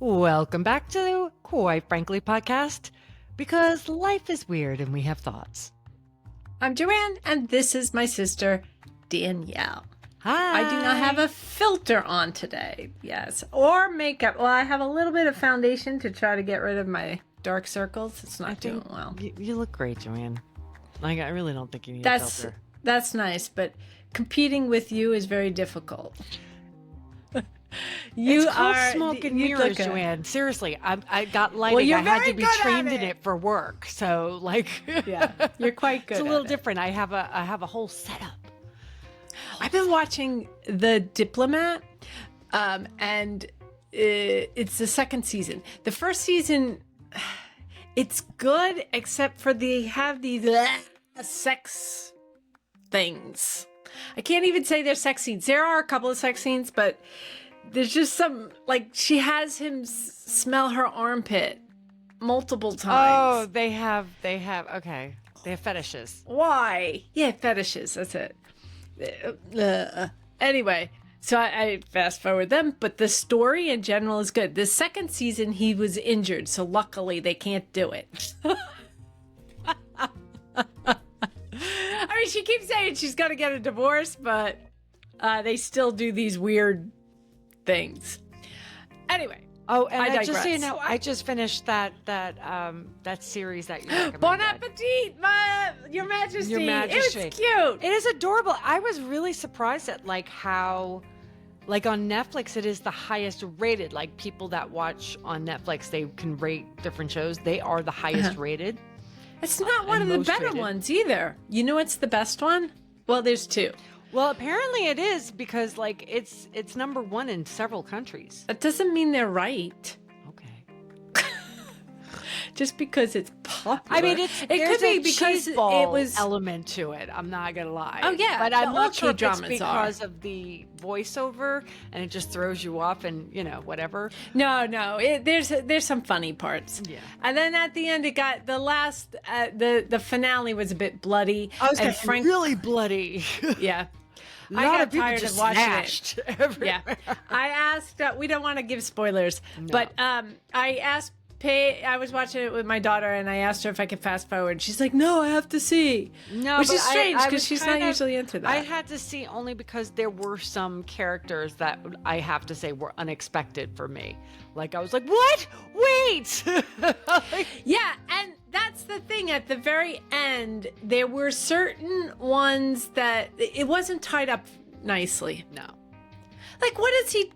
Welcome back to the Quite Frankly podcast, because life is weird and we have thoughts. I'm Joanne, and this is my sister, Danielle. Hi. I do not have a filter on today, yes, or makeup. Well, I have a little bit of foundation to try to get rid of my dark circles. It's not doing well. You look great, Joanne. Like, I really don't think you need a filter. That's nice, but competing with you is very difficult. It's called smoke and mirrors, Joanne. Seriously, I got lighting. I had to be trained in it for work. So, like, yeah, you're quite good. It's a little different. I have a whole setup. I've been watching The Diplomat, and it's the second season. The first season, it's good, except for they have these sex things. I can't even say they're sex scenes. There are a couple of sex scenes, but there's just some, like, she has him smell her armpit multiple times. Oh, they have, okay. They have fetishes. Why? Yeah, fetishes, that's it. Anyway, so I fast forward them, but the story in general is good. The second season, he was injured, so luckily they can't do it. I mean, she keeps saying she's going to get a divorce, but they still do these weird things. Anyway. Oh, and just so you know, I just finished that series that you recommended. Bon appetit, Your Majesty. Your Majesty. It was cute. It is adorable. I was really surprised at how, like, on Netflix, it is the highest rated. Like, people that watch on Netflix, they can rate different shows. They are the highest rated. It's not one of the better ones either. You know what's the best one? Well, there's two. Well, apparently it is, because, like, it's number one in several countries. That doesn't mean they're right. Okay. Just because it's popular. I mean, it could be because it was element to it. I'm not gonna lie. Oh yeah, but I'm not sure if it's because of the voiceover and it just throws you off and whatever. No, there's some funny parts. Yeah, and then at the end, it got the last the finale was a bit bloody. I was really bloody. Yeah. I got tired of watching it. Yeah, I asked. We don't want to give spoilers, but I asked. I was watching it with my daughter, and I asked her if I could fast forward. She's like, "No, I have to see." No, which is strange because she's not usually into that. I had to see only because there were some characters that I have to say were unexpected for me. Like, I was like, "What? Wait!" Yeah, and that's the thing. At the very end, there were certain ones that it wasn't tied up nicely. No. Like, what is he?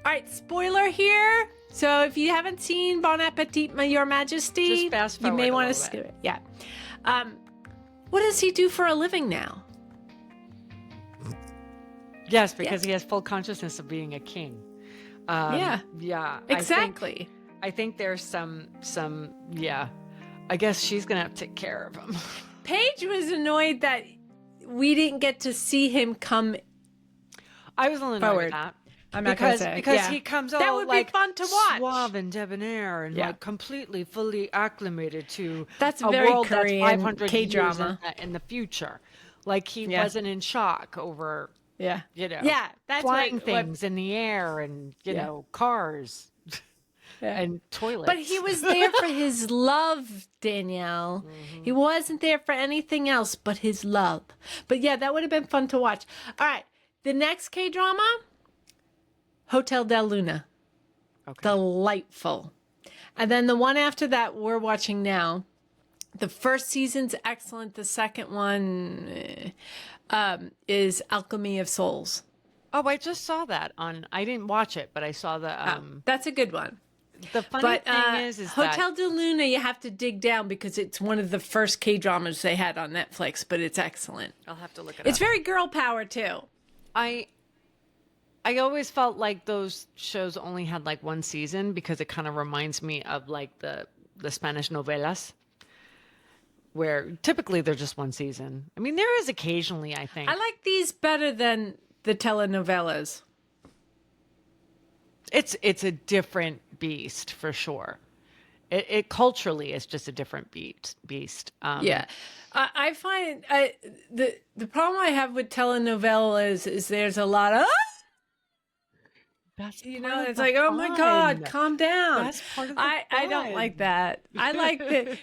All right, spoiler here. So if you haven't seen Bon Appetit, Your Majesty, just fast forward, you may want to skip it. Yeah. What does he do for a living now? Yes, because he has full consciousness of being a king. Yeah, exactly. I think there's some. Yeah, I guess she's gonna have to take care of him. Paige was annoyed that we didn't get to see him come. I was a little annoyed with that. I'm not going to say. Because he comes all, that would like, be fun to watch. Suave and debonair and like completely fully acclimated to that's a very world Korean that's 500 K-drama years in the future. Like, he wasn't in shock over that's flying things in the air and cars and toilets. But he was there for his love, Danielle. Mm-hmm. He wasn't there for anything else but his love. But yeah, that would have been fun to watch. All right, the next K-drama, Hotel Del Luna. Okay. Delightful. And then the one after that we're watching now. The first season's excellent. The second one is Alchemy of Souls. Oh, I just saw that on. I didn't watch it, but I saw the. That's a good one. The funny thing is Hotel Del Luna, you have to dig down because it's one of the first K-dramas they had on Netflix, but it's excellent. I'll have to look it up. It's very girl power too. I always felt like those shows only had like one season because it kind of reminds me of like the Spanish novelas, where typically they're just one season. I mean, there is occasionally, I think. I like these better than the telenovelas. It's a different beast for sure. It culturally is just a different beast. Yeah. I find the problem I have with telenovelas is there's a lot of That's You part know, of it's the like, oh my God, fun. calm down. That's part of the I don't like fun. that. I like the.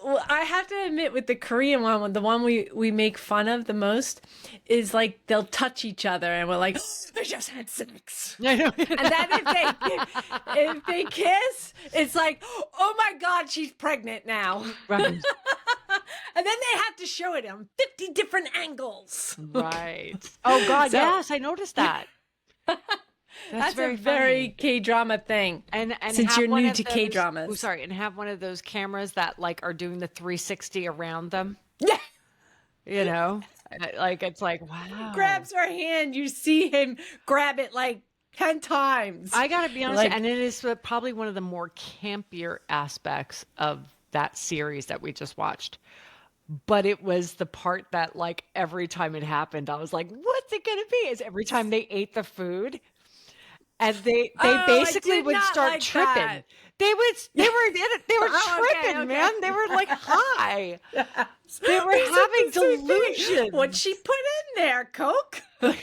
Well, I have to admit, with the Korean one, the one we make fun of the most, is like they'll touch each other, and we're like, they just had sex. I know. And then if they kiss, it's like, oh my God, she's pregnant now. Right. And then they have to show it on 50 different angles. Right. Oh God, So- yes, I noticed that. That's very a very funny. K-drama thing. And since have you're one new of to those- K-dramas. Oh, sorry, and have one of those cameras that like are doing the 360 around them. Yeah. You know, like it's like wow. Grabs her hand, you see him grab it like 10 times. I gotta be honest, Like- and it is probably one of the more campier aspects of that series that we just watched. But it was the part that, like, every time it happened, I was like, "What's it gonna be?" Is every time they ate the food, and they I basically did would not start like tripping. that. They were in it. They were Oh, okay, tripping, okay. man. They were like high. They were having delusions. What'd she put in there? Coke? Well,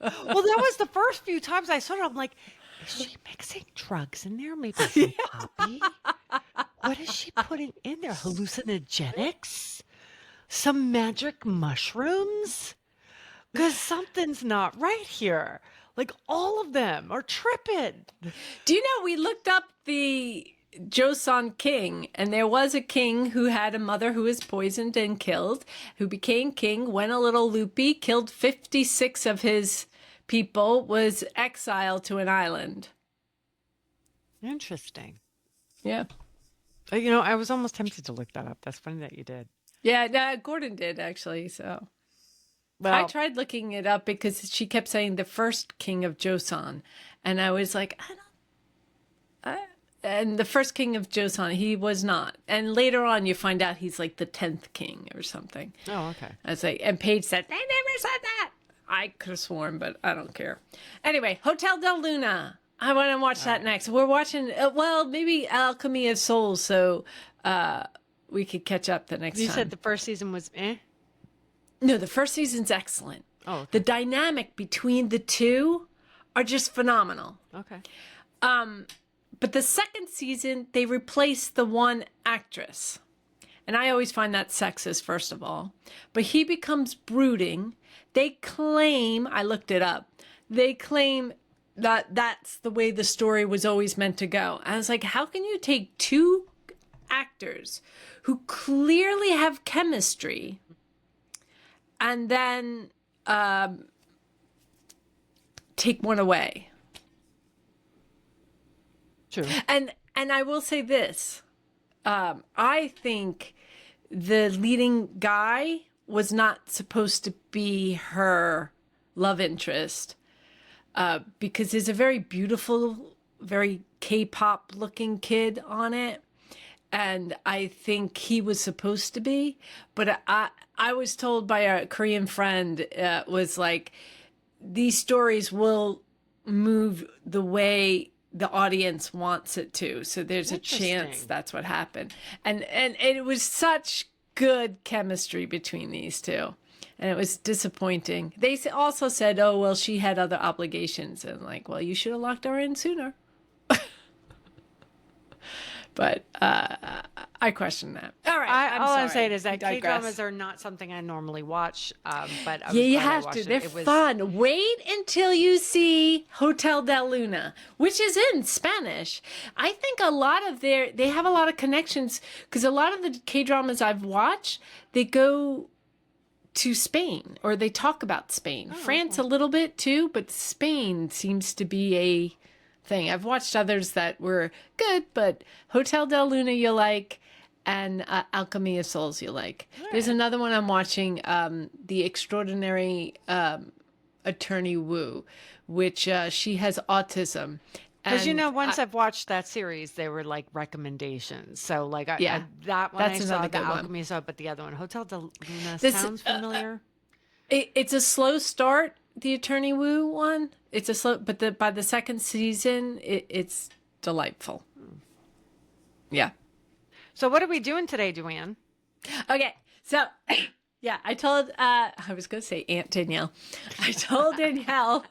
that was the first few times I saw it. I'm like, is she mixing drugs in there? Maybe some poppy? What is she putting in there? Hallucinogenics? Some magic mushrooms? Because something's not right here. Like all of them are tripping. Do you know, we looked up the Joseon king, and there was a king who had a mother who was poisoned and killed, who became king, went a little loopy, killed 56 of his people, was exiled to an island. Interesting. Yeah. You know, I was almost tempted to look that up. That's funny that you did. Yeah, no, Gordon did actually, so. Well, I tried looking it up because she kept saying the first king of Joseon, and I was like, and the first king of Joseon, he was not. And later on, you find out he's like the 10th king or something. oh, okay. I was like, and Paige said, they never said that. I could have sworn, but I don't care. Anyway, Hotel Del Luna. I want to watch that next. We're watching, well, maybe Alchemy of Souls, so we could catch up the next You time. said the first season was eh? No, the first season's excellent. Oh, okay. The dynamic between the two are just phenomenal. Okay. But the second season, they replaced the one actress. And I always find that sexist, first of all. But he becomes brooding. They claim, I looked it up, they claim that that's the way the story was always meant to go. I was like, how can you take two actors who clearly have chemistry and then take one away? True. And I will say this. I think the leading guy was not supposed to be her love interest because there's a very beautiful, very K-pop looking kid on it. And I think he was supposed to be. But I was told by a Korean friend, was like, these stories will move the way the audience wants it to. So there's a chance Interesting. that's what happened. And it was such good chemistry between these two. And it was disappointing. They also said, oh, well, she had other obligations. And like, well, you should have locked her in sooner. But I question that. All right. All I'm sorry. saying is that Digress. K-dramas are not something I normally watch. But I was Yeah, you glad I have watched to. it. They're It was fun. Wait until you see Hotel Del Luna, which is in Spanish. I think a lot of they have a lot of connections because a lot of the K-dramas I've watched, they go to Spain or they talk about Spain. France a little bit too, but Spain seems to be a thing. I've watched others that were good, but Hotel Del Luna you like, and Alchemy of Souls you like. There's another one I'm watching, The Extraordinary Attorney Wu, which she has autism. because you And know once I've watched that series, they were like recommendations. So like Yeah, that one that's I saw another the good one. Alchemy, saw, but the other one, Hotel Del Luna, This- sounds familiar. It's a slow start, the Attorney Wu one. It's a slow, but by the second season, it's delightful. Yeah. So what are we doing today, Joanne? Okay, so yeah, I told I was going to say Aunt Danielle. I told Danielle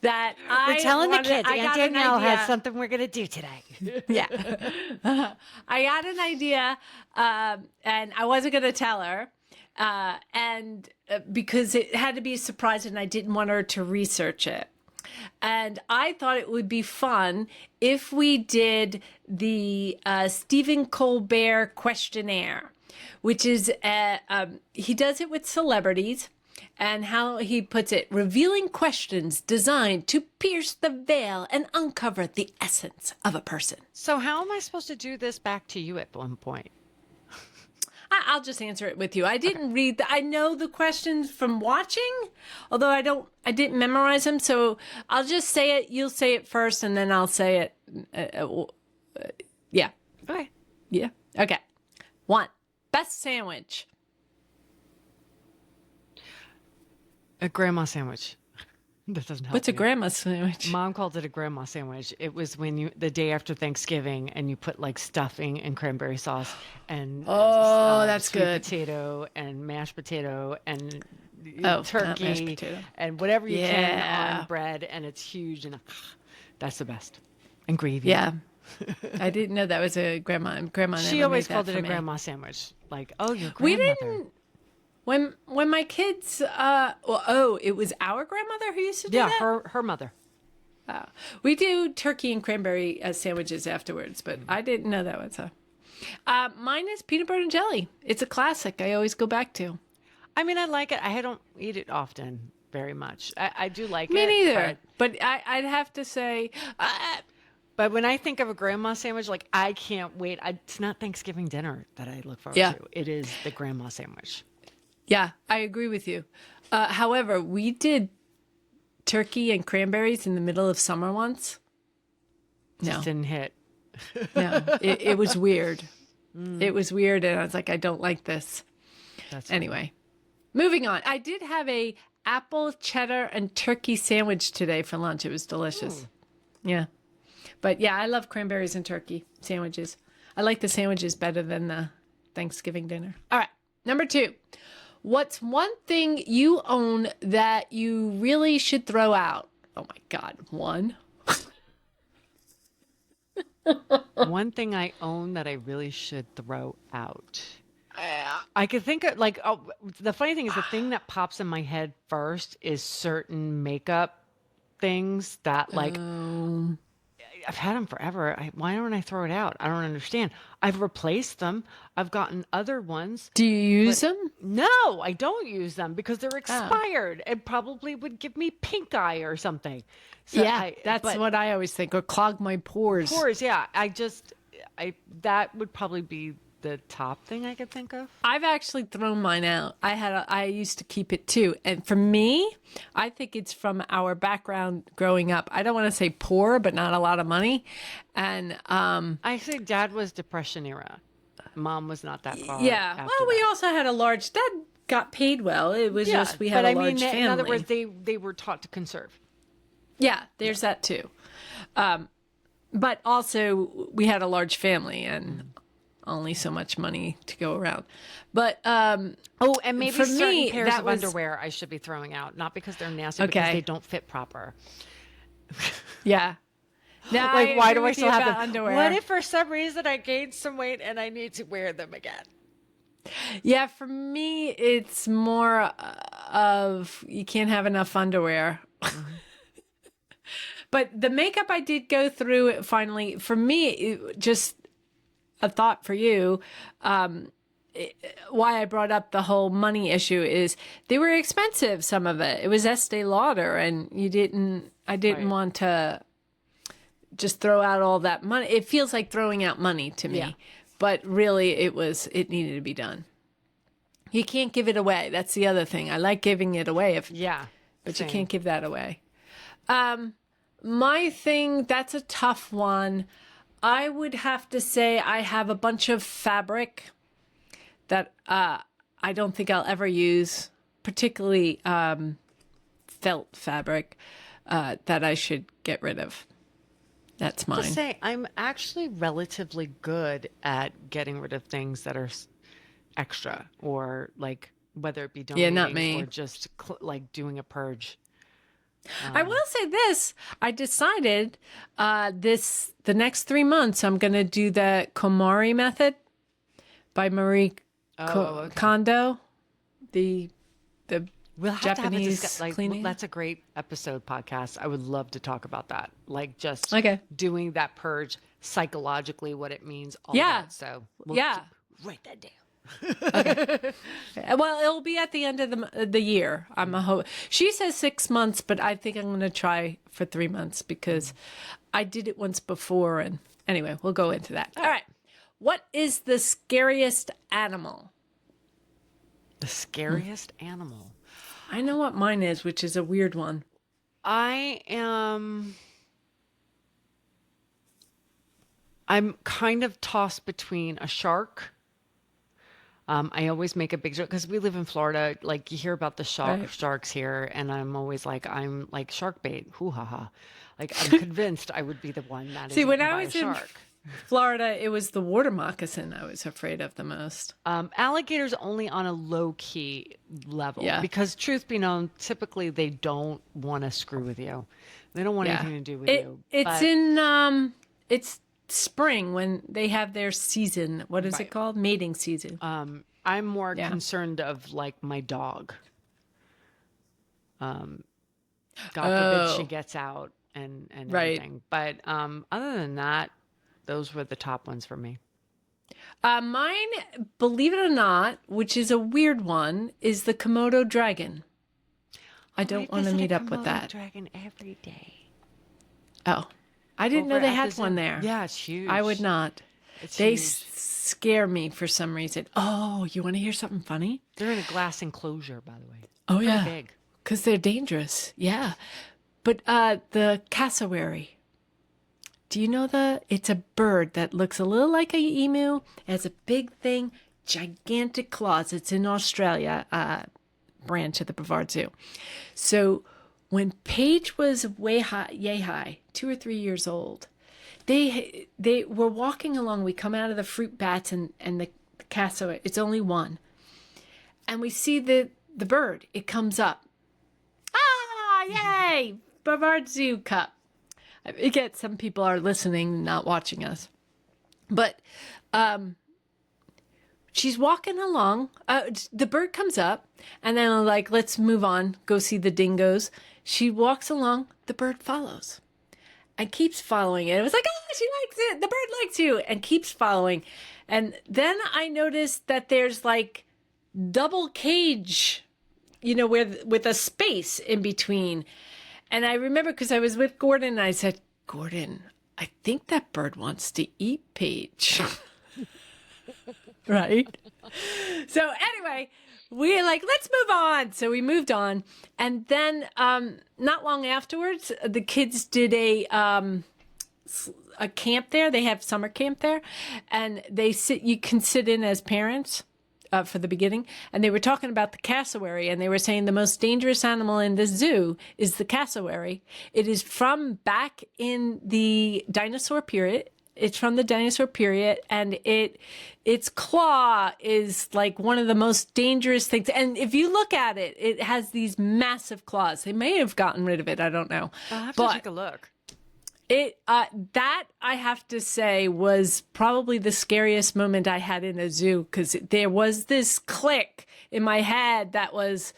that We're telling the kids, I Aunt got an Danielle has idea. something we're going to do today. Yeah. I got an idea, and I wasn't going to tell her. Because it had to be a surprise and I didn't want her to research it. And I thought it would be fun if we did the Stephen Colbert Questionnaire, which is, he does it with celebrities. And how he puts it, revealing questions designed to pierce the veil and uncover the essence of a person. So how am I supposed to do this back to you at one point? I'll just answer it with you. I didn't read I know the questions from watching, although I didn't memorize them. So I'll just say it. You'll say it first and then I'll say it. Yeah. Okay. Yeah. Okay. 1, best sandwich. A grandma sandwich. That doesn't help. What's a me. grandma sandwich? Mom called it a grandma sandwich. It was when the day after Thanksgiving and you put like stuffing and cranberry sauce and that's sweet good. potato and mashed potato and Not turkey mashed potato. and whatever you can Yeah. on bread, and it's huge and that's the best. And gravy. Yeah. I didn't know that was a grandma. Grandma never She always made that called it for a me. grandma sandwich. Like, oh, your We grandmother. didn't. When my kids, it was our grandmother who used to do Yeah, that? her mother. We do turkey and cranberry sandwiches afterwards, but I didn't know that was mine is peanut butter and jelly. It's a classic. I always go back to. I mean, I like it. I don't eat it often very much. I do like Me it. neither. But I'd have to say, But when I think of a grandma sandwich, like I can't wait. It's not Thanksgiving dinner that I look forward Yeah. to. It is the grandma sandwich. yeah, I agree with you. However, we did turkey and cranberries in the middle of summer once. Just didn't hit. No, it was weird. It was weird, and I was like, I don't like this. That's Anyway, moving on. I did have a apple, cheddar, and turkey sandwich today for lunch. It was delicious. Yeah. But yeah, I love cranberries and turkey sandwiches. I like the sandwiches better than the Thanksgiving dinner. All right. Number 2. What's one thing you own that you really should throw out? Oh my God. 1. One thing I own that I really should throw out. I could think of the funny thing is the thing that pops in my head first is certain makeup things that like I've had them forever. Why don't I throw it out? I don't understand. I've replaced them. I've gotten other ones. Do you use them? No, I don't use them because they're expired and probably would give me pink eye or something. So Yeah, that's what I always think, or clog my pores. Pores, yeah. That would probably be the top thing I could think of. I've actually thrown mine out. I used to keep it too. And for me, I think it's from our background growing up. I don't want to say poor, but not a lot of money. And I think Dad was Depression era. Mom was not that far. yeah. after Well, we that. also had a large, Dad got paid well. It was just we had but a large family. in other words, they were taught to conserve. Yeah, there's that too. But also we had a large family and only so much money to go around. But And maybe for certain me, pairs that of was- underwear I should be throwing out, not because they're nasty, Okay. because they don't fit proper. yeah. Now, Like, why do agree I with still you have about them? underwear? What if for some reason I gained some weight and I need to wear them again? Yeah, for me, it's more of you can't have enough underwear. But the makeup I did go through finally, for me, just a thought for you. Why I brought up the whole money issue is they were expensive, some of it. It was Estee Lauder, and I didn't Right. want to just throw out all that money. It feels like throwing out money to me. Yeah. But really it needed to be done. You can't give it away. That's the other thing. I like giving it away Yeah. but same. you can't give that away. My thing, that's a tough one. I would have to say I have a bunch of fabric that I don't think I'll ever use, particularly felt fabric that I should get rid of. That's mine. To say, I'm actually relatively good at getting rid of things that are extra, or like whether it be donating not me. or just like doing a purge. I will say this. I decided the next 3 months I'm going to do the KonMari method by Marie okay. Kondo, the We'll have Japanese to have a cleaning. That's a great episode podcast. I would love to talk about that. Like just Okay. doing that purge psychologically, what it means. All Yeah. that. So we'll write that down. Well, it'll be at the end of the year. She says 6 months, but I think I'm going to try for 3 months because I did it once before. And anyway, we'll go into that. All right. What is the scariest animal? The scariest animal. I know what mine is, which is a weird one. I'm kind of tossed between a shark. I always make a big joke because we live in Florida. Like you hear about the sharks here, and I'm always like, I'm like shark bait. Hoo ha ha. Like I'm convinced I would be the one that is See, when eaten I by was a in shark. Florida, it was the water moccasin I was afraid of the most. Alligators only on a low key level. Yeah. Because truth be known, typically they don't want to screw with you. They don't want anything to do with you. It's spring when they have their season. What is it called? Mating season. I'm more concerned of like my dog. God forbid she gets out and everything. But other than that, those were the top ones for me. Mine, believe it or not, which is a weird one, is the Komodo dragon. I don't want to meet up with that. Dragon every day. Oh, I didn't know they had one there. Yeah, it's huge. I would not. They scare me for some reason. Oh, you want to hear something funny? They're in a glass enclosure, by the way. Oh, yeah. Big. Because they're dangerous. Yeah. But the cassowary. Do you know it's a bird that looks a little like an emu, has a big thing, gigantic claws. It's in Australia, branch of the Brevard Zoo. So when Paige was yay high, 2 or 3 years old, they were walking along. We come out of the fruit bats and the cassowary. It's only one. And we see the bird. It comes up. Ah, yay! Brevard Zoo Cup. I get some people are listening, not watching us. But she's walking along. The bird comes up, and then I'm like, let's move on, go see the dingoes. She walks along. The bird follows and keeps following it. It was like, oh, she likes it. The bird likes you, and keeps following. And then I noticed that there's like double cage, with a space in between. And I remember because I was with Gordon and I said, Gordon, I think that bird wants to eat Paige. Right? So anyway, we're like, let's move on. So we moved on. And then not long afterwards, the kids did a camp there. They have summer camp there. And you can sit in as parents. For the beginning, and they were talking about the cassowary, and they were saying the most dangerous animal in the zoo is the cassowary. It is from back in the dinosaur period. It's from the dinosaur period, and its claw is like one of the most dangerous things. And if you look at it, it has these massive claws. They may have gotten rid of it. I don't know. I'll have to take a look. That I have to say was probably the scariest moment I had in a zoo, because there was this click in my head that was,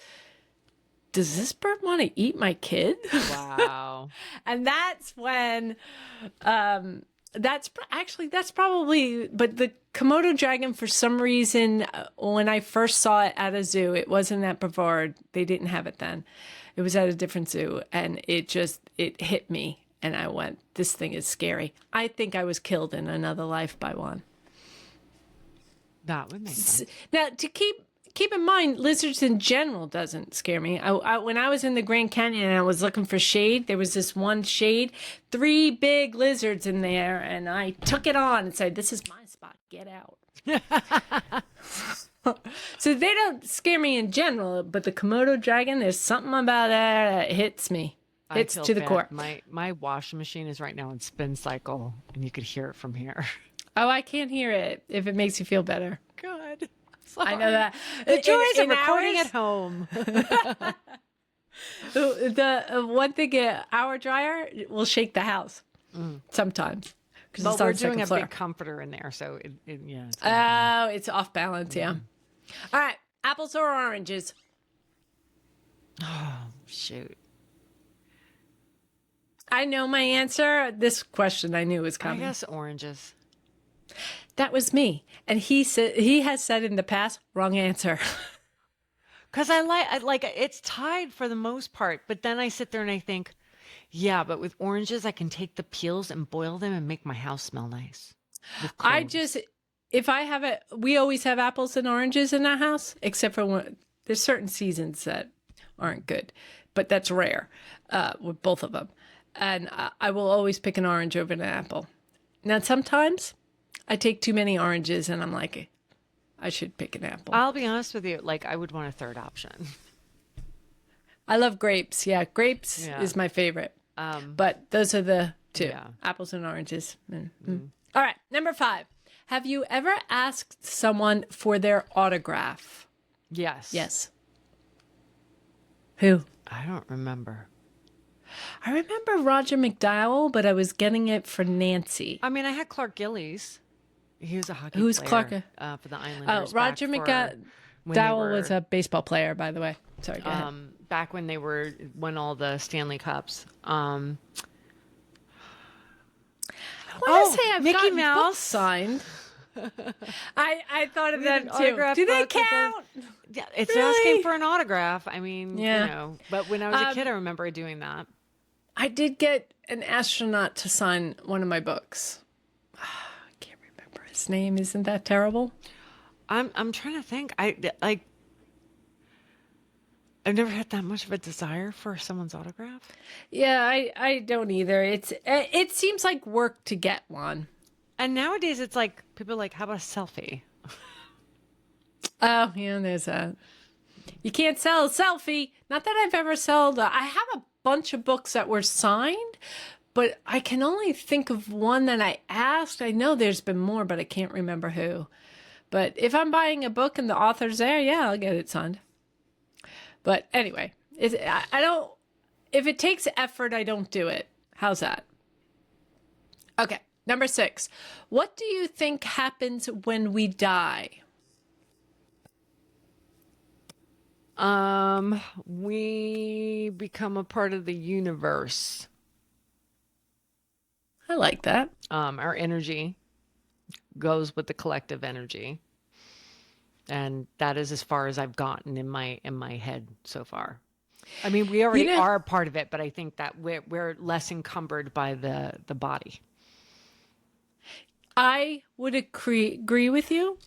does this bird want to eat my kid? Wow. And that's when, that's probably, but the Komodo dragon, for some reason, when I first saw it at a zoo, it wasn't at Brevard. They didn't have it then. It was at a different zoo, and it hit me. And I went, this thing is scary. I think I was killed in another life by one. That would make sense. Now, to keep in mind, lizards in general doesn't scare me. When I was in the Grand Canyon and I was looking for shade, there was this one shade, 3 big lizards in there, and I took it on and said, this is my spot, get out. So they don't scare me in general, but the Komodo dragon, there's something about that hits me. It's to the core. My washing machine is right now in spin cycle, and you could hear it from here. Oh, I can't hear it if it makes you feel better. Good. I know that. The joys of recording at home. The one thing, our dryer will shake the house sometimes because But it's on we're the second doing a floor. big comforter in there, so yeah. It's Oh, it's off balance. Yeah. All right. Apples or oranges? shoot. I know my answer. This question I knew was I coming. guess oranges. That was me. And he has said in the past, wrong answer. Because I like it's tied for the most part, but then I sit there and I think, yeah, but with oranges, I can take the peels and boil them and make my house smell nice. With cloves. If I have it, we always have apples and oranges in our house, except for when there's certain seasons that aren't good, but that's rare with both of them. And I will always pick an orange over an apple. Now, sometimes I take too many oranges and I'm like, I should pick an apple. I'll be honest with you, like I would want a third option. I love grapes. Yeah, grapes Yeah. is my favorite. But those are the two, Yeah. apples and oranges. All right, number 5. Have you ever asked someone for their autograph? Yes. Yes. Who? I don't remember. I remember Roger McDowell, but I was getting it for Nancy. I mean, I had Clark Gillies. He was a hockey Who's player. Clark? For the Islanders. Roger back when they McDowell was were, a baseball player, by the way. Sorry, go ahead. back when they won all the Stanley Cups. I want to say I've Mickey gotten Mouse. books signed. I thought of We had that an too. autograph Do they book with count? Yeah, it's Really? asking for an autograph. I mean, Yeah. you know, but when I was a kid, I remember doing that. I did get an astronaut to sign one of my books. I can't remember his name. Isn't that terrible? I'm trying to think. I've never had that much of a desire for someone's autograph. Yeah, I don't either. It seems like work to get one. And nowadays, it's like people are like, how about a selfie? Oh, yeah, there's that. You can't sell a selfie. Not that I've ever sold. I have a bunch of books that were signed, but I can only think of one that I asked. I know there's been more, but I can't remember who. But if I'm buying a book and the author's there, yeah, I'll get it signed. But anyway, I don't. If it takes effort, I don't do it. How's that? Okay, number 6. What do you think happens when we die? We become a part of the universe. I like that. Our energy goes with the collective energy. And that is as far as I've gotten in my head so far. I mean, we already are a part of it, but I think that we're less encumbered by the body. I would agree with you.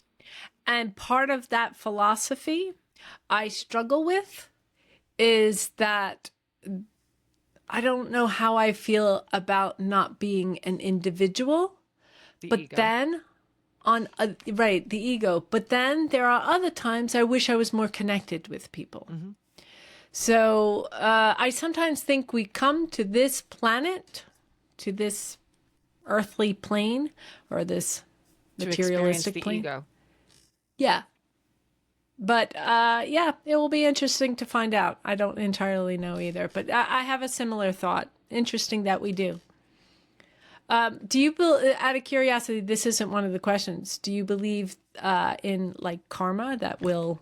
And part of that philosophy I struggle with is that I don't know how I feel about not being an individual. The ego. Then the ego. But then there are other times I wish I was more connected with people. Mm-hmm. So I sometimes think we come to this planet, to this earthly plane, or this materialistic the plane. Ego. Yeah. But yeah, it will be interesting to find out. I don't entirely know either, but I have a similar thought. Interesting that we do. Do you, out of curiosity, this isn't one of the questions. Do you believe in like karma that will?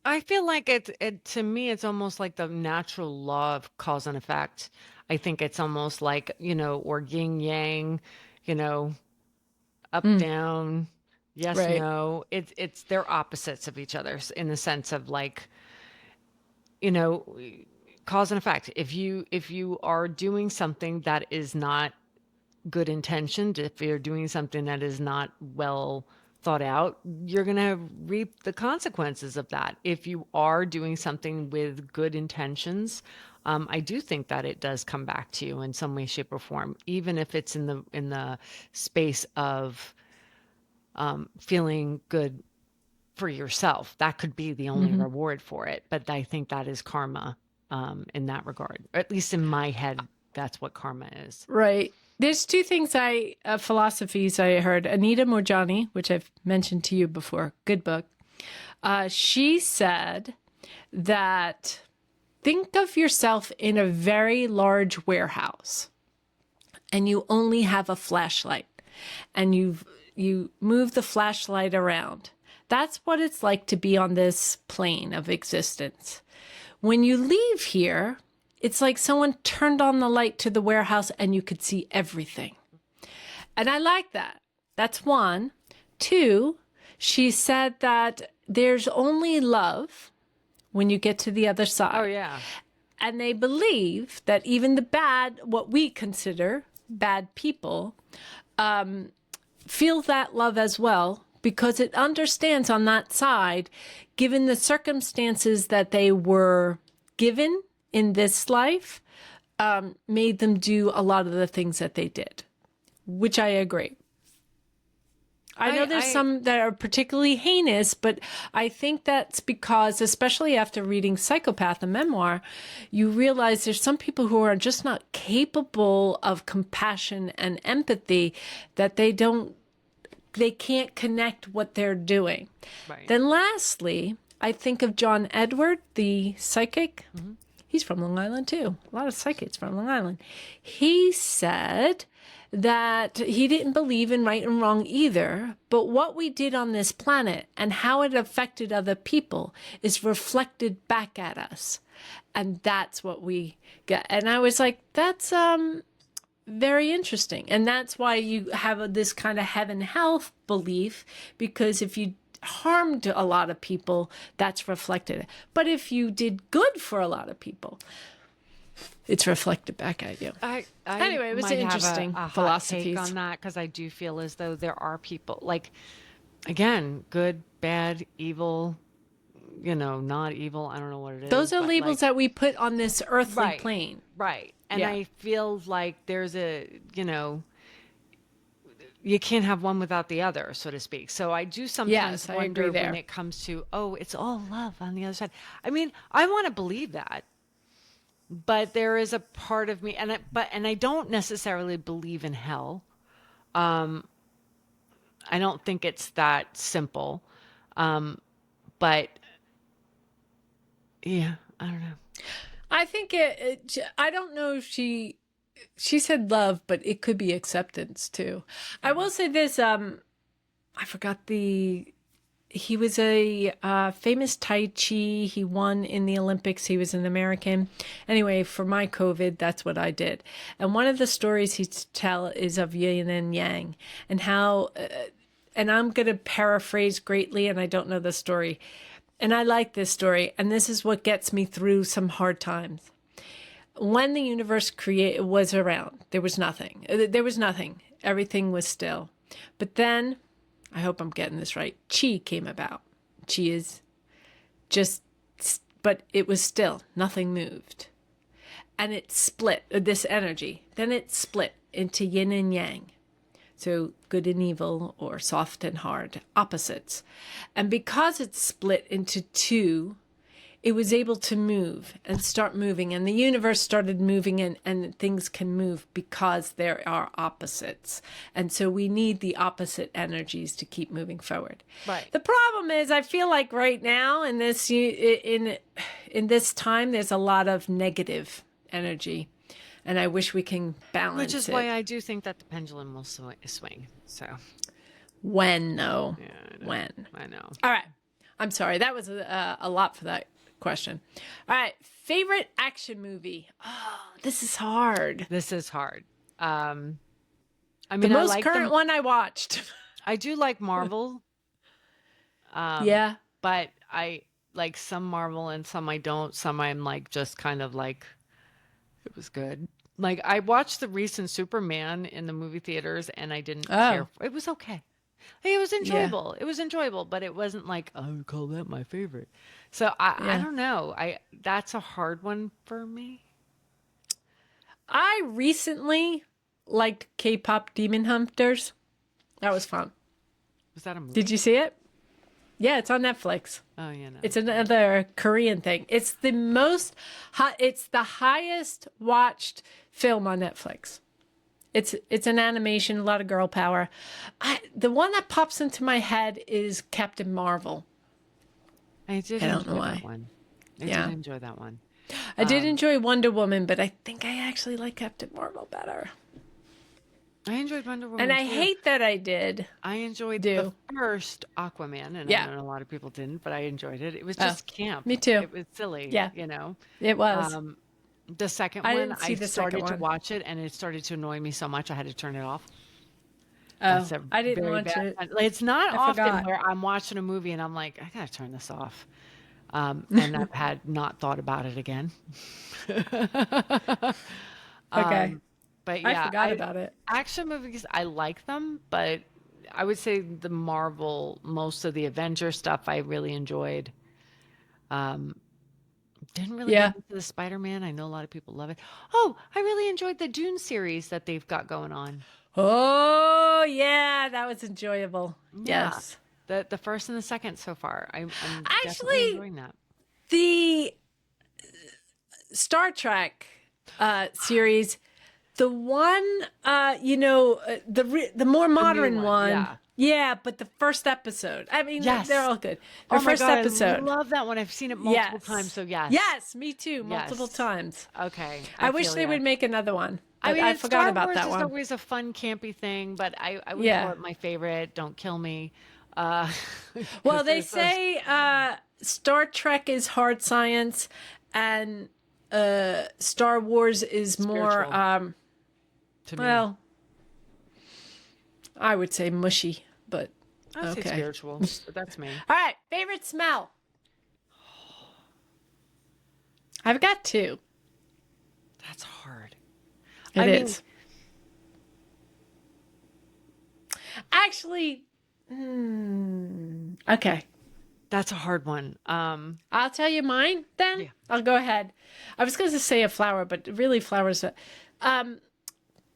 I feel like it to me, it's almost like the natural law of cause and effect. I think it's almost like, or yin yang, up, down, yes, Right. no. It's they're opposites of each other in the sense of like, cause and effect. If you are doing something that is not good intentioned, if you're doing something that is not well thought out, you're going to reap the consequences of that. If you are doing something with good intentions, I do think that it does come back to you in some way, shape, or form, even if it's in the space of feeling good for yourself. That could be the only reward for it. But I think that is karma in that regard. Or at least in my head, that's what karma is. Right. There's two things philosophies I heard. Anita Morjani, which I've mentioned to you before, good book. She said that think of yourself in a very large warehouse and you only have a flashlight and you move the flashlight around. That's what it's like to be on this plane of existence. When you leave here, it's like someone turned on the light to the warehouse and you could see everything. And I like that. That's one. Two, she said that there's only love when you get to the other side. Oh, yeah. And they believe that even the bad, what we consider bad people, feel that love as well, because it understands on that side, given the circumstances that they were given in this life, made them do a lot of the things that they did, which I agree. I know there's some that are particularly heinous, but I think that's because, especially after reading Psychopath, a memoir, you realize there's some people who are just not capable of compassion and empathy, that they can't connect what they're doing. Right. Then lastly, I think of John Edward, the psychic. Mm-hmm. He's from Long Island too. A lot of psychics from Long Island. He said that he didn't believe in right and wrong either, but what we did on this planet and how it affected other people is reflected back at us. And that's what we get. And I was like, that's very interesting. And that's why you have this kind of heaven hell belief, because if you harmed a lot of people, that's reflected. But if you did good for a lot of people, it's reflected back at you. Anyway, it was an interesting philosophy on that, because I do feel as though there are people, like, again, good, bad, evil, not evil. I don't know what it is. Those are labels that we put on this earthly plane. Right. And I feel like there's you can't have one without the other, so to speak. So I do sometimes wonder when it comes to, it's all love on the other side. I mean, I want to believe that. But there is a part of me, and I don't necessarily believe in hell. I don't think it's that simple. But yeah, I don't know. I think I don't know if she said love, but it could be acceptance too. I will say this. I forgot he was a famous Tai Chi. He won in the Olympics. He was an American. Anyway, for my COVID, that's what I did. And one of the stories he tell is of yin and yang, and how, and I'm going to paraphrase greatly, and I don't know the story. And I like this story, and this is what gets me through some hard times. When the universe was around, there was nothing. There was nothing. Everything was still. But then, I hope I'm getting this right, chi came about. Chi is but it was still, nothing moved. And it split, this energy, then it split into yin and yang. So good and evil, or soft and hard, opposites. And because it split into two, it was able to move and start moving. And the universe started moving, and things can move because there are opposites. And so we need the opposite energies to keep moving forward. Right. The problem is, I feel like right now in this time, there's a lot of negative energy. And I wish we can balance it. Which is why I do think that the pendulum will swing. So when, though? Yeah, when? I know. All right. I'm sorry. That was a lot for that question. All right. Favorite action movie? Oh, this is hard. I mean, the most current one I watched. I do like Marvel. Yeah. But I like some Marvel and some I don't. Some I'm like just kind of like, it was good. Like, I watched the recent Superman in the movie theaters, and I didn't care. It was okay. It was enjoyable. Yeah. It was enjoyable, but it wasn't like, I would call that my favorite. So I don't know. That's a hard one for me. I recently liked K-pop Demon Hunters. That was fun. Was that a movie? Did you see it? Yeah, it's on Netflix. Oh, yeah. No. It's another Korean thing. It's the it's the highest watched film on Netflix. It's an animation, a lot of girl power. The one that pops into my head is Captain Marvel. I don't know why. One. I Yeah. did enjoy that one. I did enjoy Wonder Woman, but I think I actually like Captain Marvel better. I enjoyed Wonder Woman And I too. hate that I did. I enjoyed Do. the first Aquaman, and I Yeah. know a lot of people didn't, but I enjoyed it. It was Oh, just camp. me too. It was silly, Yeah. you know. It was. The second I one, didn't I see the second started to one. watch it, and it started to annoy me so much I had to turn it off. Oh, That's a I didn't very watch bad it. sign. Like, it's not I often forgot. where I'm watching a movie and I'm like, I gotta turn this off. And I've had not thought about it again. Okay. But I yeah, forgot about it. action movies, I like them, but I would say the Marvel, most of the Avenger stuff I really enjoyed. Didn't really Yeah. get into the Spider-Man. I know a lot of people love it. Oh, I really enjoyed the Dune series that they've got going on. Oh, yeah. That was enjoyable. Yeah. Yes. The first and the second so far. I'm definitely Actually, enjoying that. the Star Trek series, the one, the more modern one, one. Yeah, but the first episode. I mean, Yes. they're all good. The Oh my first God, episode. I love that one. I've seen it multiple times, so yes. Yes, me too. Multiple Yes. times. Okay. I wish feel they ya. would make another one. I mean, I forgot Star about Wars that is one. always a fun, campy thing, but I would Yeah. call it my favorite. Don't kill me. Uh, Well, 'cause they there's say Star Trek is hard science, and Star Wars is more, Spiritual. to me. well, I would say mushy, but I would say okay. spiritual, but that's me. All right, favorite smell. I've got two. That's hard. It is. Actually, okay. That's a hard one. I'll tell you mine then. Yeah. I'll go ahead. I was going to say a flower, but really flowers.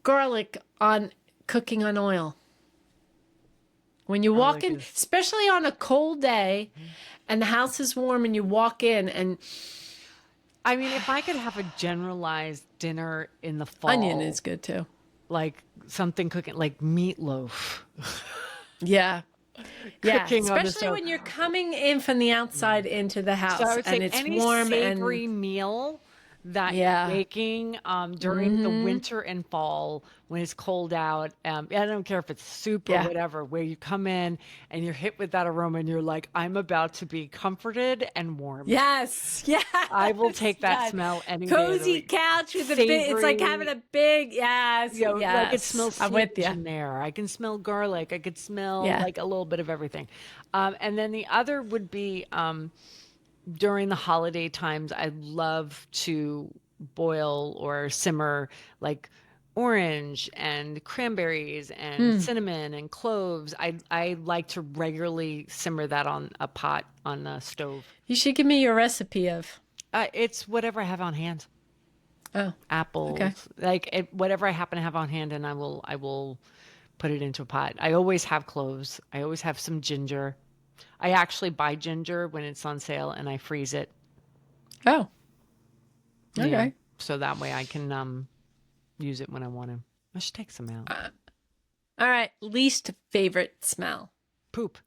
Garlic on cooking on oil. When you walk in, especially on a cold day, and the house is warm, and you walk in, and I mean, if I could have a generalized dinner in the fall, onion is good too. like something cooking, like meatloaf. Yeah. Yeah, Cooking on the especially stove. when you're coming in from the outside into the house, So I would say and it's any warm savory and meal that Yeah. you're making during the winter and fall when it's cold out. I don't care if it's soup or Yeah. whatever, where you come in and you're hit with that aroma and you're like, I'm about to be comforted and warm. yes, I will take that yes. smell any day of the Cozy week. couch with a big. It's like Savory. having a big yes. You know, yes. like it smells I'm with sage you. in there. I can smell garlic. I could smell Yeah. like a little bit of everything. And then the other would be during the holiday times, I love to boil or simmer like orange and cranberries and cinnamon and cloves. I like to regularly simmer that on a pot on the stove. You should give me your recipe of. It's whatever I have on hand. Oh, Apples, Okay. like whatever I happen to have on hand, and I will put it into a pot. I always have cloves. I always have some ginger. I actually buy ginger when it's on sale and I freeze it. oh, you okay. know, so that way I can use it when I want to. I should take some out. All right. Least favorite smell. Poop.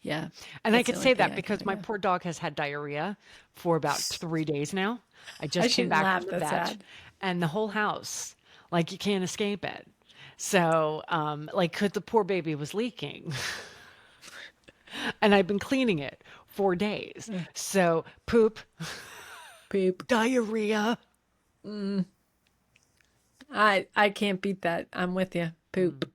Yeah, And I that's the could only say thing that I because can my think of. poor dog has had diarrhea for about 3 days now. I just came shouldn't back laugh, from the that's vet, sad. and the whole house, like you can't escape it. So, like, 'cause the poor baby was leaking, and I've been cleaning it 4 days. So, poop, Poop. diarrhea. I can't beat that. I'm with you. Poop.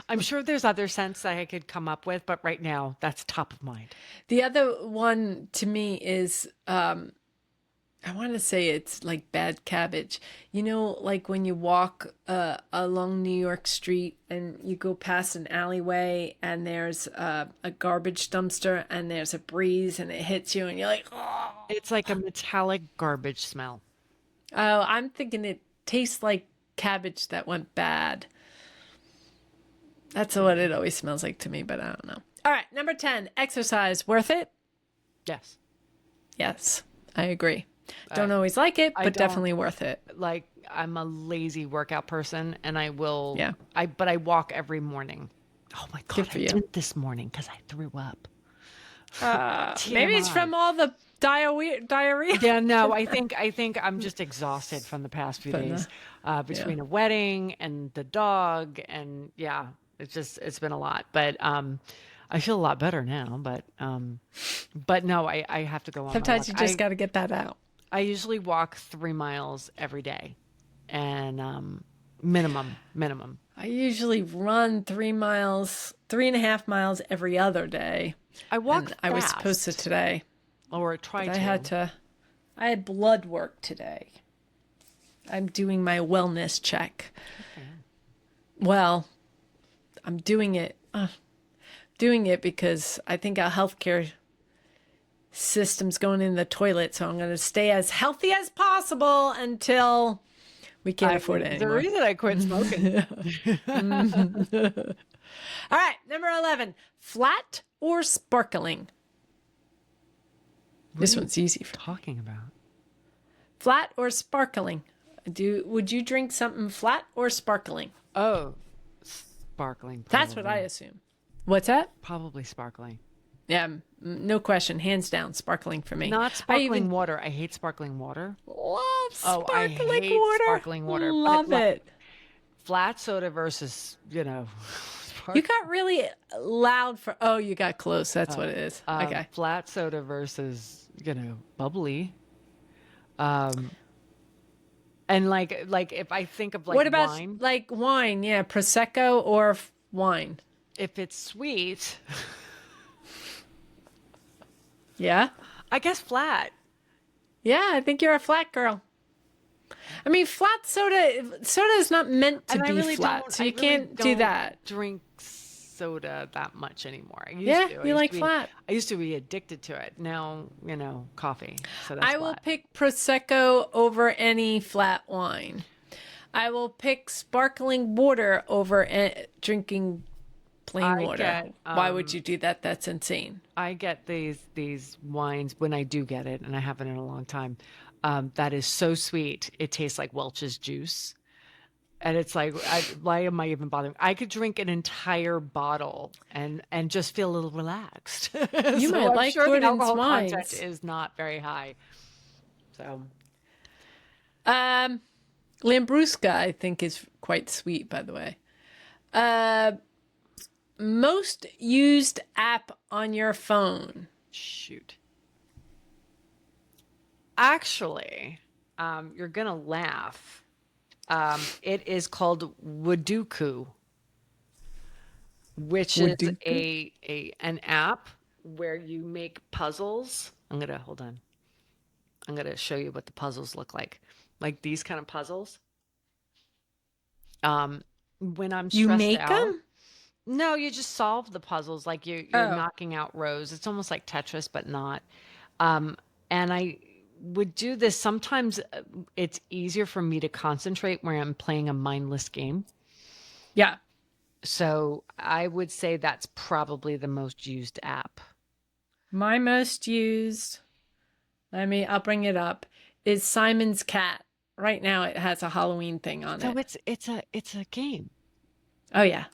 I'm sure there's other scents that I could come up with, but right now that's top of mind. The other one to me is I want to say it's like bad cabbage. You know, like when you walk along New York Street and you go past an alleyway and there's a garbage dumpster and there's a breeze and it hits you and you're like, oh, It's like a metallic garbage smell. I'm thinking it tastes like cabbage that went bad. That's what it always smells like to me, but I don't know. All right, number 10, exercise. Worth it? Yes. Yes, I agree. Don't always like it, but don't- definitely worth it. Like I'm a lazy workout person and I will, Yeah. but I walk every morning. Oh my God, Good for I you. didn't this morning because I threw up. Maybe it's TMI. from all the diarrhea. Yeah, no, I think I'm just exhausted from the past few From days, between yeah. a wedding and the dog, and yeah, it's been a lot. But I feel a lot better now. But no, I have to go on my Sometimes walk. you just got to get that out. I usually walk 3 miles every day, and minimum. I usually run 3 miles, 3.5 miles every other day. I walk And I was supposed to fast, today, or try but to. I had blood work today. I'm doing my wellness check. Okay. Well, I'm doing it because I think our healthcare system's going in the toilet. So I'm going to stay as healthy as possible until we can't afford it The anymore. reason I quit smoking. All right, number 11, flat or sparkling? This one's easy. Talking about. Flat or sparkling? Would you drink something flat or sparkling? Oh, sparkling. That's what I probably. assume. What's that? Probably sparkling. Yeah, no question, hands down, sparkling for me. Not I sparkling even water. I hate sparkling water. love Oh, I sparkling hate water. sparkling water. but Love it. Flat soda versus, You got really loud for. Oh, you got close. That's what it is. Okay. flat soda versus, bubbly. And like if I think of like What about wine, like wine? Yeah, prosecco or wine. if it's sweet, Yeah. I guess flat. Yeah, I think you're a flat girl. I mean, flat soda is not meant to And be I really flat, don't, so I you really can't do don't that. Drink soda that much anymore. I used Yeah, to. you like flat. I used to be addicted to it. Now, coffee. So that's I will flat. pick prosecco over any flat wine. I will pick sparkling water over drinking plain water. Why would you do that? That's insane. I get these wines when I do get it, and I haven't in a long time. That is so sweet. It tastes like Welch's juice. And it's like, why am I even bothering? I could drink an entire bottle and just feel a little relaxed. You So might I'm like sure the Gordon's alcohol content wines. is not very high. So Lambrusca, I think, is quite sweet, by the way. Most used app on your phone. shoot. Actually, you're gonna laugh. It is called Wooduku, which is an app where you make puzzles. Hold on. I'm gonna show you what the puzzles look like these kind of puzzles. When I'm You stressed make out, them? no, you just solve the puzzles like you're knocking out rows. It's almost like Tetris, but not. And I would do this sometimes. It's easier for me to concentrate where I'm playing a mindless game. Yeah. So I would say that's probably the most used app. My most used, I'll bring it up, is Simon's Cat. Right now it has a Halloween thing on So it. it's a game. Oh, yeah.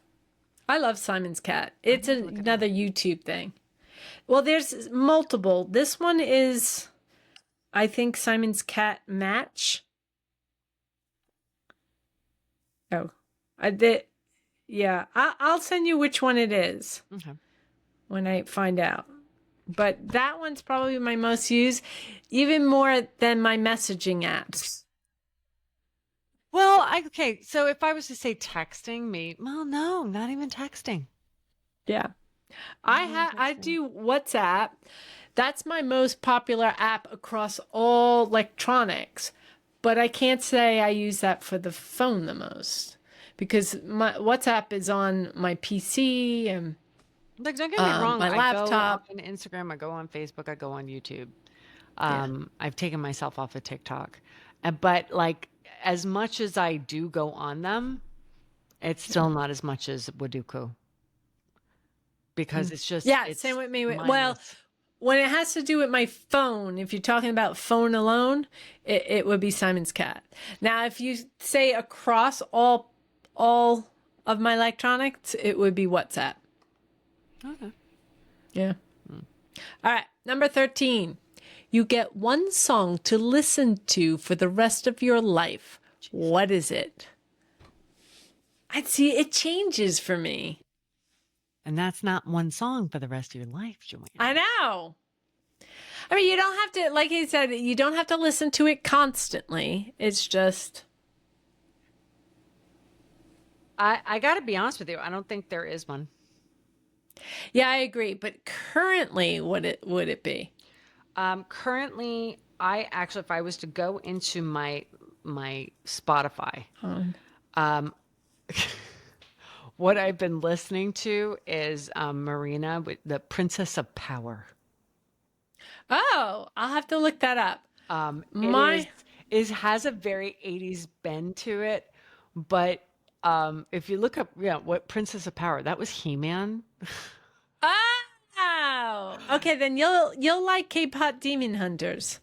I love Simon's Cat. It's another YouTube thing. Well, there's multiple. This one is, I think, Simon's Cat Match. Oh, I did. Yeah, I'll send you which one it is Okay. when I find out. But that one's probably my most used, even more than my messaging apps. Well, okay. So if I was to say texting me, well, no, not even texting. Yeah. I do WhatsApp. That's my most popular app across all electronics. But I can't say I use that for the phone the most because my WhatsApp is on my PC and Like, don't get me wrong. my laptop. I go on Instagram. I go on Facebook. I go on YouTube. Yeah. I've taken myself off of TikTok, but like as much as I do go on them, it's still not as much as Waduku because it's just it's same with me. Well, mindless. when it has to do with my phone, if you're talking about phone alone, it would be Simon's Cat. Now, if you say across all of my electronics, it would be WhatsApp. Okay. Yeah. All right, number 13. You get one song to listen to for the rest of your life. What is it? I'd see it changes for me. And that's not one song for the rest of your life, Joanne. I know. I mean, you don't have to, like he said, you don't have to listen to it constantly. It's just. I got to be honest with you. I don't think there is one. Yeah, I agree. But currently, would it be? Currently, I actually, if I was to go into my Spotify, what I've been listening to is Marina with the Princess of Power. Oh, I'll have to look that up. It has a very 80s bend to it, but if you look up, what Princess of Power, that was He-Man. Oh, okay. Then you'll like K-pop Demon Hunters.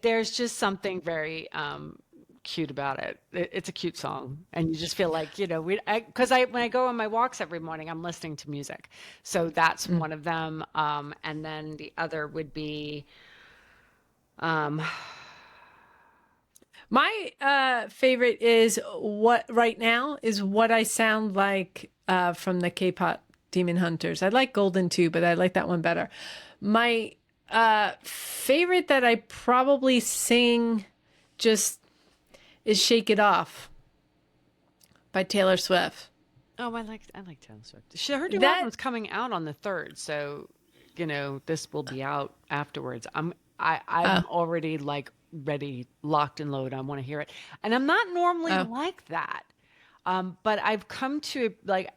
There's just something very cute about it. It's a cute song, and you just feel like when I go on my walks every morning, I'm listening to music. So that's one of them. And then the other would be, my favorite is what I sound like from the K-pop Demon Hunters. I like Golden too, but I like that one better. My favorite that I probably sing just is Shake It Off by Taylor Swift. Oh, I like Taylor Swift. Her new album is coming out on the 3rd, so this will be out afterwards. I'm already like ready, locked and loaded. I want to hear it, and I'm not normally like that, but I've come to like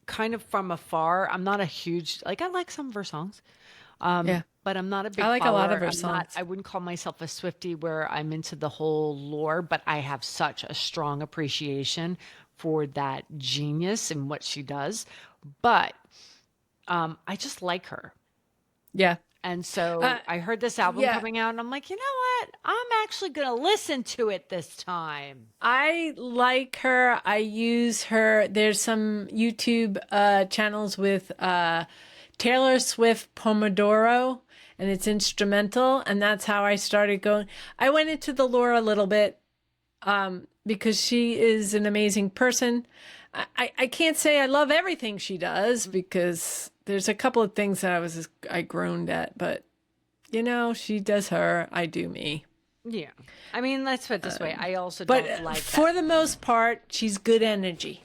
kind of from afar. I'm not a huge I like some of her songs, but I'm not a big. I like follower. a lot of her songs. I wouldn't call myself a Swiftie where I'm into the whole lore, but I have such a strong appreciation for that genius and what she does. But I just like her. Yeah. And so I heard this album coming out, and I'm like, you know what? I'm actually going to listen to it this time. I like her. I use her. There's some YouTube channels with Taylor Swift Pomodoro, and it's instrumental, and that's how I started going. I went into the lore a little bit because she is an amazing person. I can't say I love everything she does because there's a couple of things that I groaned at, but she does her, I do me. Yeah. I mean, let's put it this way. I also but don't like for the most part, she's good energy.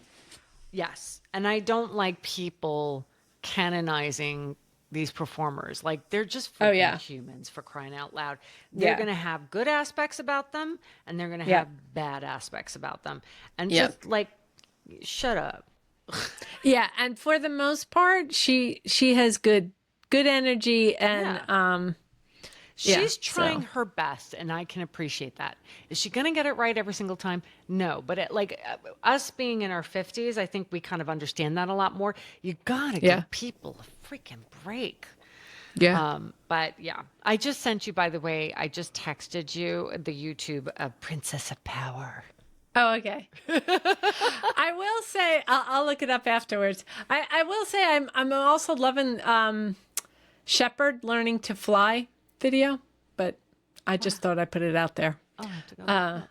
Yes. And I don't like people canonizing these performers. Like, they're just freaking humans, for crying out loud. They're going to have good aspects about them, and they're going to have bad aspects about them. And just like, shut up. Yeah, and for the most part, she has good energy, and she's trying her best, and I can appreciate that. Is she going to get it right every single time? No, but us being in our 50s, I think we kind of understand that a lot more. You got to give people a freaking break. Yeah. But yeah, I just sent you, by the way, I just texted you the YouTube of Princess of Power. Oh, okay. I will say, I'll look it up afterwards. I will say I'm also loving Shepherd Learning to Fly video, but I just thought I'd put it out there. I'll have to go.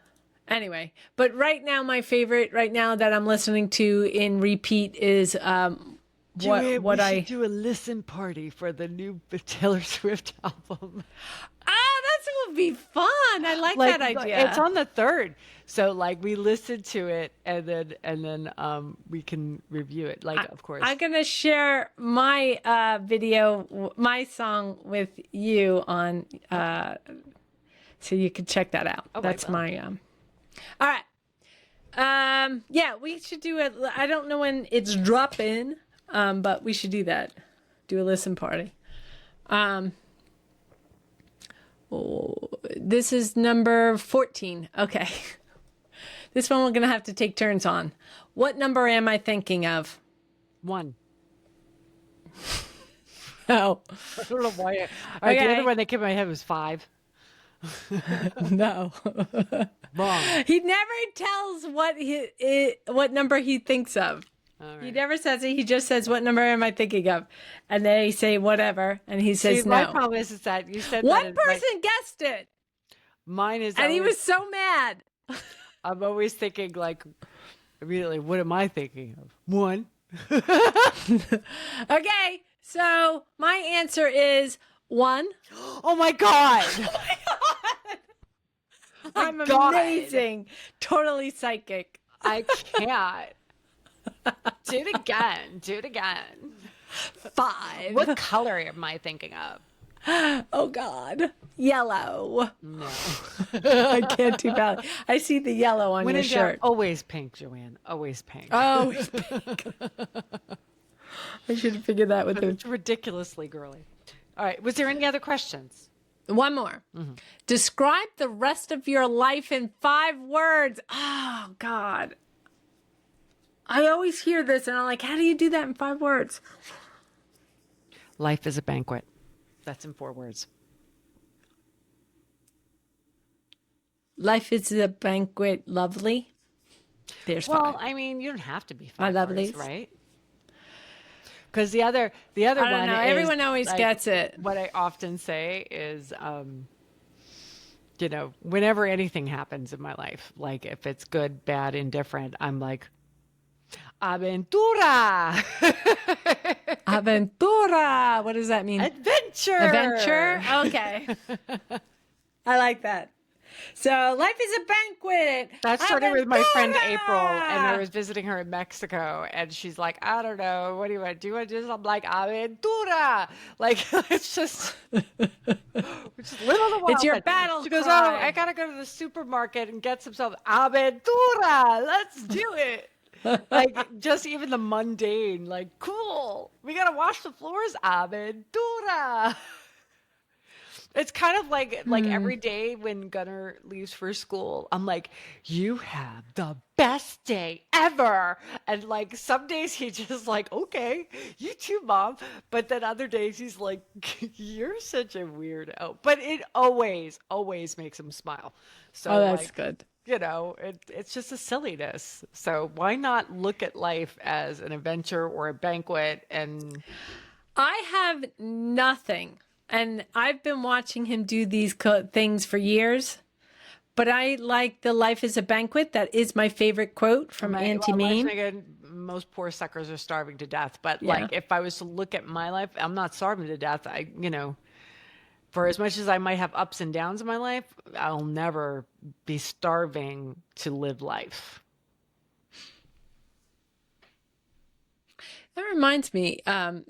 Anyway, but right now, my favorite right now that I'm listening to in repeat is we should do a listen party for the new Taylor Swift album. That would be fun. I like that idea. It's on the 3rd. So we listen to it and then we can review it. Of course. I'm going to share my video, my song with you on so you can check that out. Oh, that's my all right. We should do it. I don't know when it's dropping, but we should do that. Do a listen party. This is number 14. Okay. This one we're going to have to take turns on. What number am I thinking of? 1. No. I don't know why. The other one that came in my head was 5. No. Wrong. He never tells what number he thinks of. All He right. never says it. He just says, "What number am I thinking of?" And they say whatever, and he says See, my no. problem is that you said One that person guessed it, mine is and he always, was so mad. I'm always thinking like immediately, what am I thinking of? One. Okay, so my answer is 1. Oh my God. I'm God. amazing. Totally psychic. I can't. Do it again. Do it again. 5. What color am I thinking of? Oh God. Yellow. No. I can't do ballet. I see the yellow on When your in doubt, shirt. always pink, Joanne. Always pink. Oh, it's pink. I should have figured that with It's ridiculously girly. All right. Was there any other questions? One more. Describe the rest of your life in 5 words. Oh God. I always hear this and I'm like, how do you do that in 5 words? Life is a banquet. That's in 4 words. Life is a banquet, lovely. There's 5. Well, I mean, you don't have to be 5 My words, lovelies. right? Because the other I one don't know. is, Everyone always like, gets it. What I often say is, whenever anything happens in my life, like if it's good, bad, indifferent, I'm like, aventura, Aventura. What does that mean? adventure, Adventure? Okay. I like that. So life is a banquet. That started with my friend April, and I Aventura. was visiting her in Mexico, and she's like, I don't know, what do you want to do? I just, I'm like, aventura. Like, it's just, which is little to It's your wild. battle She goes, cry. oh, I got to go to the supermarket and get some stuff. Aventura, let's do it. Like, just even the mundane, like, cool. We got to wash the floors. Aventura. It's kind of like every day when Gunnar leaves for school, I'm like, you have the best day ever. And like some days he just like, okay, you too, Mom. But then other days he's like, you're such a weirdo. But it always, always makes him smile. So Oh, that's like, good. it's just a silliness. So why not look at life as an adventure or a banquet? And I have nothing. And I've been watching him do these things for years. But I like the life is a banquet. That is my favorite quote from Auntie Mame. Again, most poor suckers are starving to death. But Yeah. like, if I was to look at my life, I'm not starving to death. For as much as I might have ups and downs in my life, I'll never be starving to live life. That reminds me.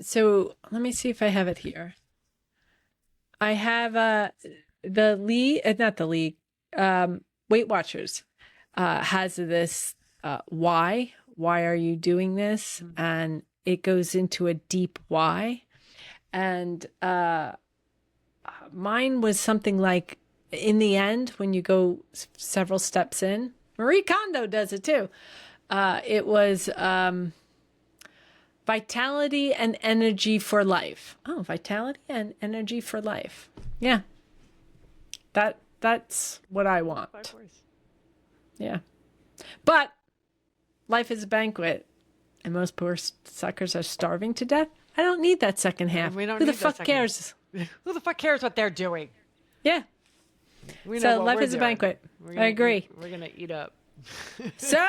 So let me see if I have it here. I have the league, not the league. Weight Watchers has this. Why are you doing this? And it goes into a deep why. And mine was something like, in the end, when you go several steps in, Marie Kondo does it too. It was vitality and energy for life. Oh, vitality and energy for life. Yeah. That's what I want. Yeah. But life is a banquet and most poor suckers are starving to death. I don't need that second half. We don't Who the need that fuck second half. cares? Who the fuck cares what they're doing? Yeah. We know So what life we're is a doing. banquet. We're I gonna agree. eat- we're gonna eat up. So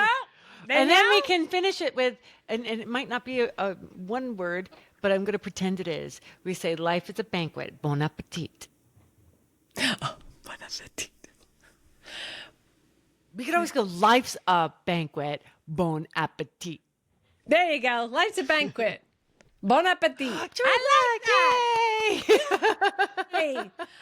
And then we can finish it with, and it might not be a one word, but I'm going to pretend it is. We say, life is a banquet. Bon appetit. Bon appetit. We could always go, life's a banquet. Bon appetit. There you go. Life's a banquet. Bon appetit. I like that. Hey,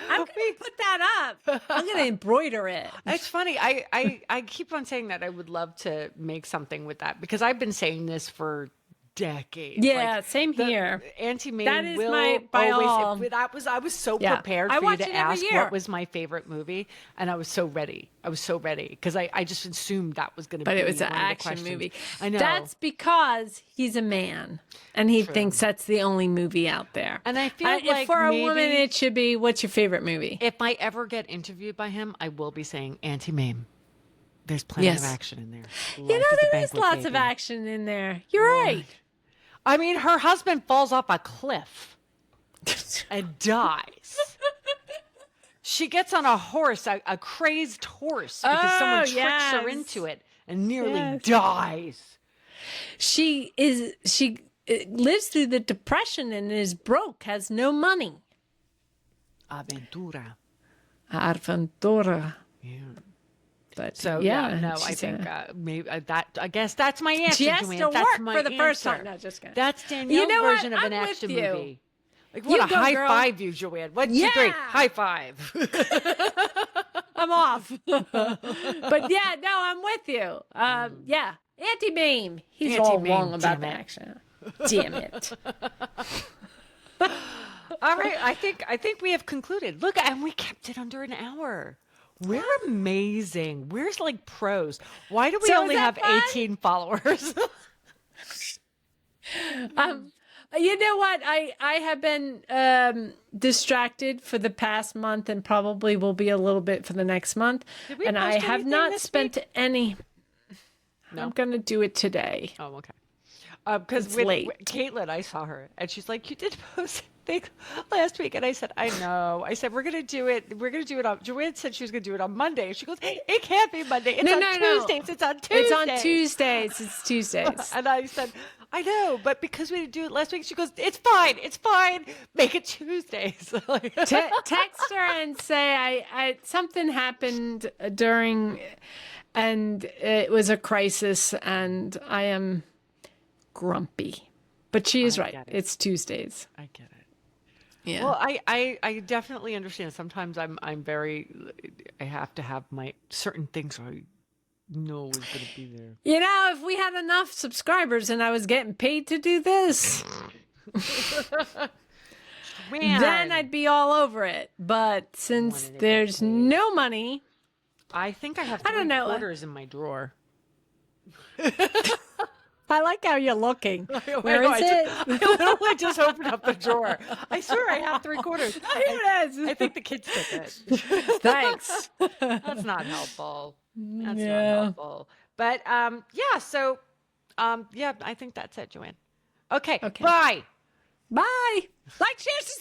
I'm going to put that up. I'm going to embroider it. It's funny. I keep on saying that I would love to make something with that because I've been saying this for decades. Yeah, Like, same the here. Auntie May That is will my by always. all. I was so Yeah. prepared I for you watch to it every ask year. what was my favorite movie, and I was so ready. Because I just assumed that was going to be. But it was an one of the action questions. movie. I know. That's because he's a man and he thinks that's the only movie out there. And I feel if like for a maybe- woman, it should be, what's your favorite movie? If I ever get interviewed by him, I will be saying Auntie Mame. There's plenty Yes. of action in there. You Life know, is a there is banquet, lots of baby. action in there. You're right. I mean, her husband falls off a cliff and dies. She gets on a horse, a crazed horse, because someone tricks her yes. into it and nearly Yes. dies. She lives through the depression and is broke, has no money. Aventura. Arventura. Yeah. But So yeah, no, I she's think maybe that. I guess that's my answer. she has Joanne. to That's work my for the first answer. time. No, just kidding. That's Danielle's You know what? version of an I'm with action you. movie. Like what You a go, high girl. five you, Joanne. 1, 2, 3, Yeah. high five. I'm off. But yeah, no, I'm with you. Yeah, anti-meme. He's all Anti-meme, wrong about damn the it. action. Damn it. All right, I think we have concluded. Look, and we kept it under an hour. We're amazing. We're like pros. Why do we So only is have that fun? 18 followers? You know what? I have been distracted for the past month and probably will be a little bit for the next month. Did we And I post have anything not this spent week? any. No? I'm going to do it today. Oh, okay. Because It's with late. Caitlin, I saw her, and she's like, "You did post a thing last week," and I said, "I know." I said, "We're gonna do it. We're gonna do it on." Joanne said she was gonna do it on Monday. She goes, "It can't be Monday. It's on Tuesdays. It's on Tuesdays. It's on Tuesdays. It's Tuesdays. And I said, "I know, but because we didn't do it last week," she goes, "It's fine. It's fine. Make it Tuesdays." Text her and say I something happened during, and it was a crisis, and I am grumpy. But she is I right. get it. It's Tuesdays. I get it. Yeah. Well, I definitely understand. Sometimes I'm very. I have to have my certain things I know is gonna be there. You know, if we had enough subscribers and I was getting paid to do this, then I'd be all over it. But since Wanted to get there's paid. no money, I think I have I don't know. quarters in my drawer. I like how you're looking. Where I is know, it? I literally just opened up the drawer. I swear I have 3/4. Here it is. I think the kids took it. Thanks. That's not helpful. That's not Yeah. helpful. But yeah, so yeah, I think that's it, Joanne. Okay. Okay. Bye. Bye. Like, share, subscribe.